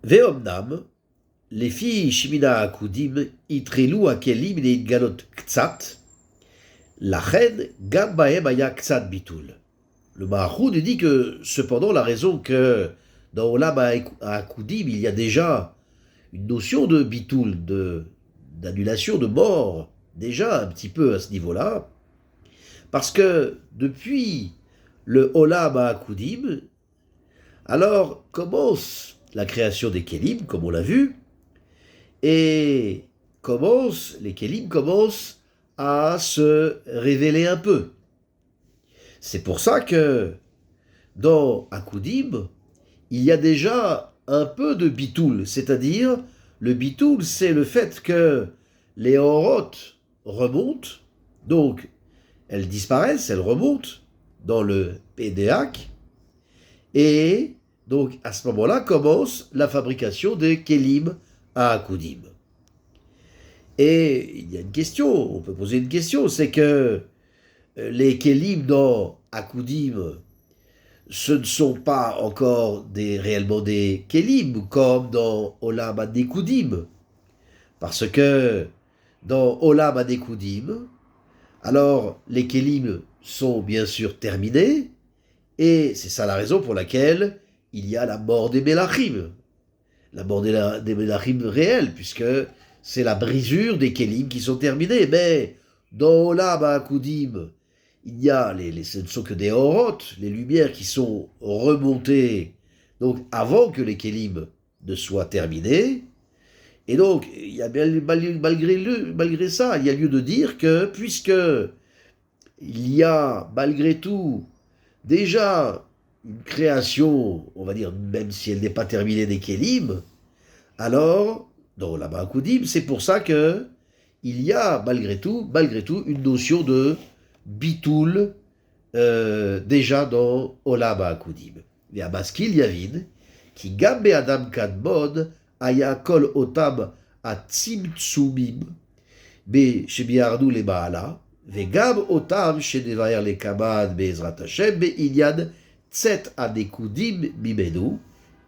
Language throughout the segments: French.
Veomnam, les filles Shimina Akudim, Itrelu Akelim Galot Ktsat, la reine Gambaem Aya Ktsat Bitul. Le Maharoud dit que, cependant, la raison que dans Olam Akudim, il y a déjà une notion de Bitul, d'annulation, de mort, déjà un petit peu à ce niveau-là, parce que depuis le Olam Akudim, alors commence la création des Kélim, comme on l'a vu, et les Kélim commencent à se révéler un peu. C'est pour ça que dans Akudim, il y a déjà un peu de bitoul, c'est-à-dire le bitoul, c'est le fait que les orotes remontent, donc elles disparaissent, elles remontent dans le Pédéac, et donc à ce moment-là commence la fabrication des Kélim à Akudim. Et il y a une question, on peut poser une question, c'est que les Kélim dans Akudim, ce ne sont pas encore réellement des Kélim, comme dans Olam Adekudim. Parce que dans Olam Adekudim, alors les Kélim sont bien sûr terminés, et c'est ça la raison pour laquelle il y a la mort des Mélachim. La mort des Mélachim réelle, puisque c'est la brisure des Kélim qui sont terminés. Mais dans Olam Akudim, il y a, ce ne sont que des orotes, les lumières qui sont remontées, donc avant que les Kélim ne soient terminés. Et donc, il y a, malgré ça, il y a lieu de dire que, puisque il y a malgré tout déjà une création, on va dire, même si elle n'est pas terminée des Kélim, alors, dans la Akudim, c'est pour ça que il y a malgré tout, une notion de bitoul déjà dans Olam Akudim. Et à Maskil Yavin, qui gambe Adam Kadmod, aya kol otam a tzimtzumim, be shebiardu le baala, vegam otam shedevayer le kamad be'ezrat Hashem, be ilyad tzet adekudim mimenu,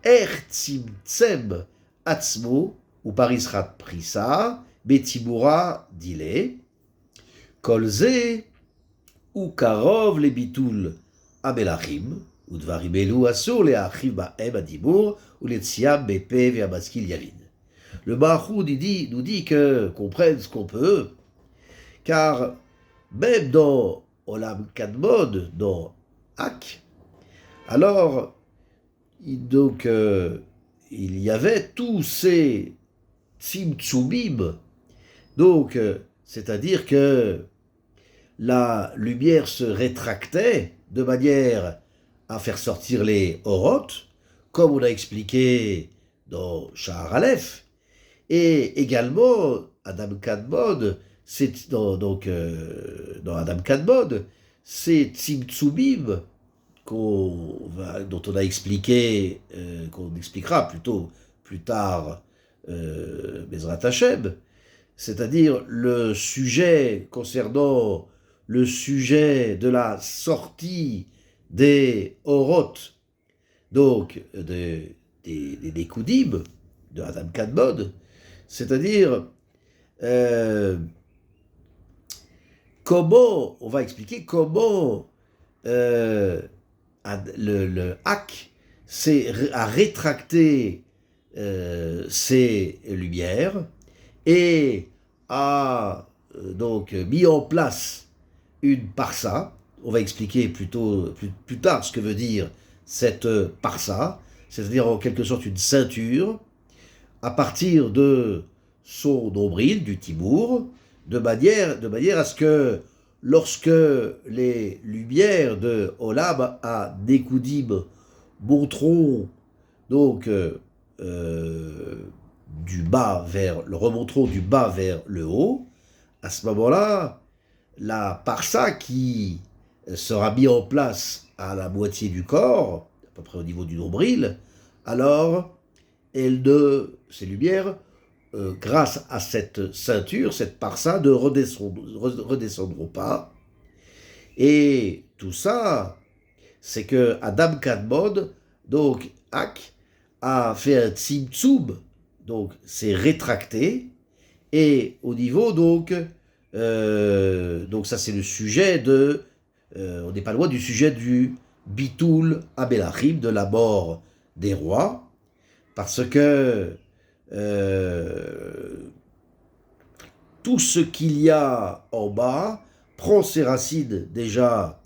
tzimtzem atzmo, ou parisrat prisa, betimura dile, kolze, ou karov le bitul amelachim, ou dvarim elu asur le achim ba'em adimur, ou le tsiam bepe ve'amaskil yavin. Le Maharoud nous dit qu'on prenne ce qu'on peut, car même dans Olam Kadmod, dans Ak, alors, donc, il y avait tous ces tzimtzumim, donc, c'est-à-dire que la lumière se rétractait de manière à faire sortir les orotes, comme on a expliqué dans Shahar Aleph, et également Adam Kadmod, dans Adam Kadmod, c'est Tzimtzumim dont on a expliqué, qu'on expliquera plutôt plus tard Bezrat Hashem, c'est-à-dire le sujet concernant le sujet de la sortie des orotes, donc des Koudim, de Adam Kadmod, c'est-à-dire comment, on va expliquer comment le Hak a rétracté ces lumières et a donc mis en place une parsa. On va expliquer plus tard ce que veut dire cette parsa, c'est-à-dire en quelque sorte une ceinture, à partir de son nombril, du Timour, de manière à ce que lorsque les lumières de Olam à Nekoudim monteront donc remonteront du bas vers le haut, à ce moment-là, la parsa qui sera mise en place à la moitié du corps, à peu près au niveau du nombril, alors ces lumières, grâce à cette ceinture, cette parsa, ne redescendront pas. Et tout ça, c'est que Adam Kadmod, donc Ak, a fait un tzimtzum, donc c'est rétracté, et au niveau donc ça c'est le sujet on n'est pas loin du sujet du Bitul Abelachim, de la mort des rois, parce que tout ce qu'il y a en bas prend ses racines déjà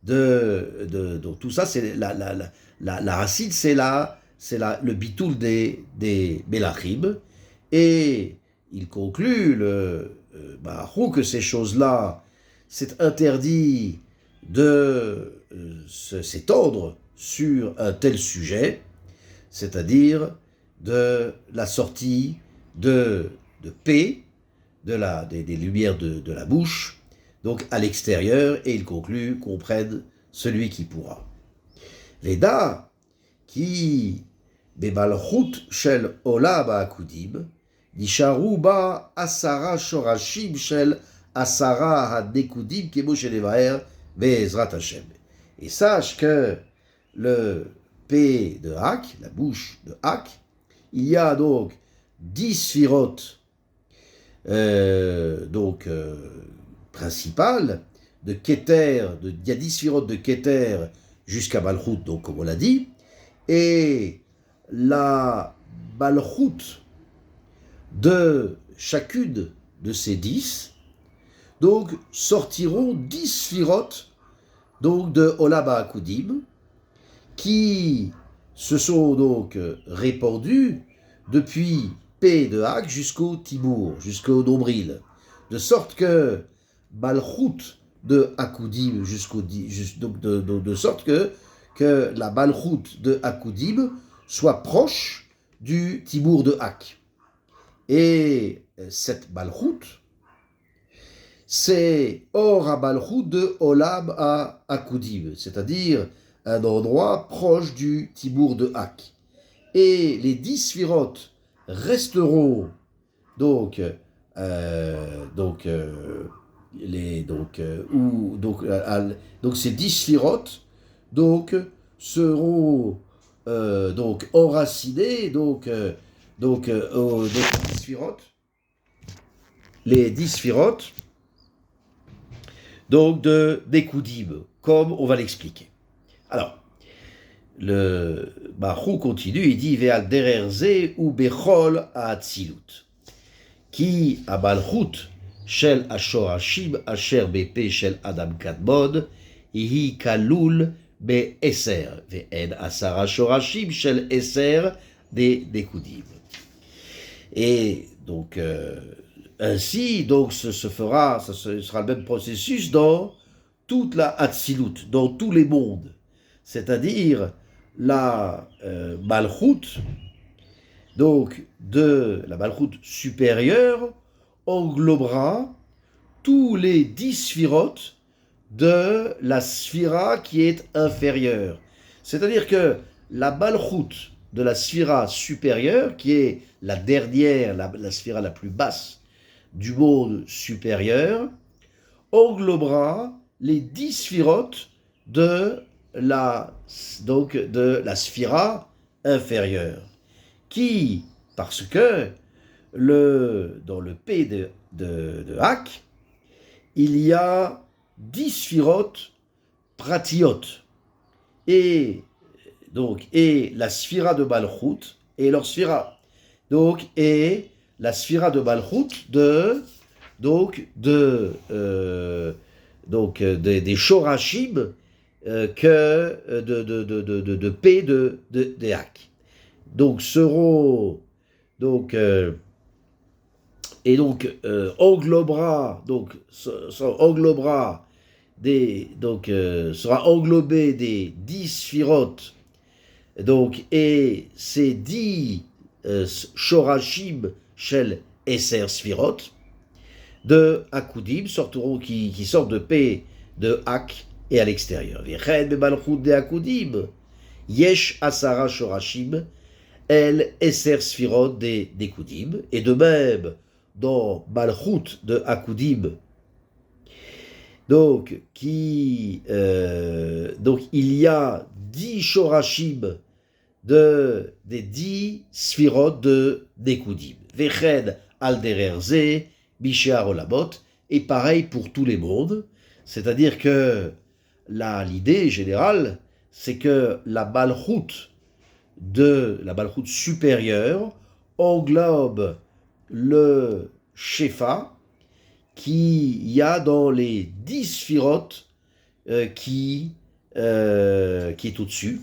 donc tout ça, c'est la racine, c'est le Bitul des Belachim, et il conclut le Baruch que ces choses-là, c'est interdit de s'étendre sur un tel sujet, c'est-à-dire de la sortie de paix, des lumières de la bouche, donc à l'extérieur, et il conclut qu'on prenne celui qui pourra. Veda, qui bemalchut shel olam ha'akudim, nisharu ba asara shorashim shel asara hadekudim kemo shelevaer ve'ezrat Hashem. Et sache que le P de Hak, la bouche de Hak, il y a donc 10 sphirotes principales de Keter, il y a 10 sphirotes de Keter jusqu'à Malchut, donc comme on l'a dit, et la Malchut de chacune de ces 10, donc sortiront 10 sphirotes donc de Olam HaAkudim, qui se sont donc répandus depuis P de Hak jusqu'au Timour, jusqu'au nombril, de sorte que Malchut de Akudim de sorte que la Malchut de Akudim soit proche du Timour de Hak. Et cette Malchut, c'est Or HaMalchut de Olam HaAkudim, c'est-à-dire un endroit proche du Timour de Hak. Et les 10 sphirotes resteront donc ces 10 sphirotes donc seront enracinés les 10 sphirotes donc des Koudim, comme on va l'expliquer. Alors, le Baruch continue, il dit Ve'al dererze ou bechol ha'atzilut. Ki abalchut shel ashorashim asher bepe shel Adam kadmon ihi kalul be'eser ve'en asara shorashim shel eser des Koudim. Et donc ainsi, donc ce sera le même processus dans toute la Hatzilut, dans tous les mondes. C'est-à-dire la Malchut, donc de la Malchut supérieure, englobera tous les 10 sphirotes de la sphira qui est inférieure. C'est-à-dire que la Malchut de la sphira supérieure, qui est la dernière, la sphira la plus basse du monde supérieur, englobera les 10 sphirotes de la sphira inférieure, qui, parce que dans le P de Hak, il y a 10 sphirotes pratiotes, et la sphira de Malchut et leur sphira, et la sphira de Malchut des Shorashim de P de Hak. Donc seront englobera sera englobé des 10 sphirotes, et ces 10 Shorashim shel Eser Sphirot de Akudim qui sortent de P de Hak et à l'extérieur. V'chen bemalchut de Akudim yesh asara shorashim el Eser Sphirot des Koudim. Et de même dans Malchut de Akudim, il y a 10 shorashim des 10 sphirotes de Nekudim. Veched al derer ze, bishar olamot, et pareil pour tous les mondes. C'est-à-dire que l'idée générale, c'est que la malchoute supérieure englobe le shefa qu'il y a dans les 10 sphirotes qui est au-dessus.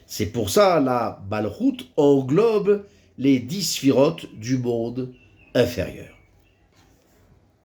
C'est pour ça la malchoute englobe les 10 sphirotes du monde inférieur.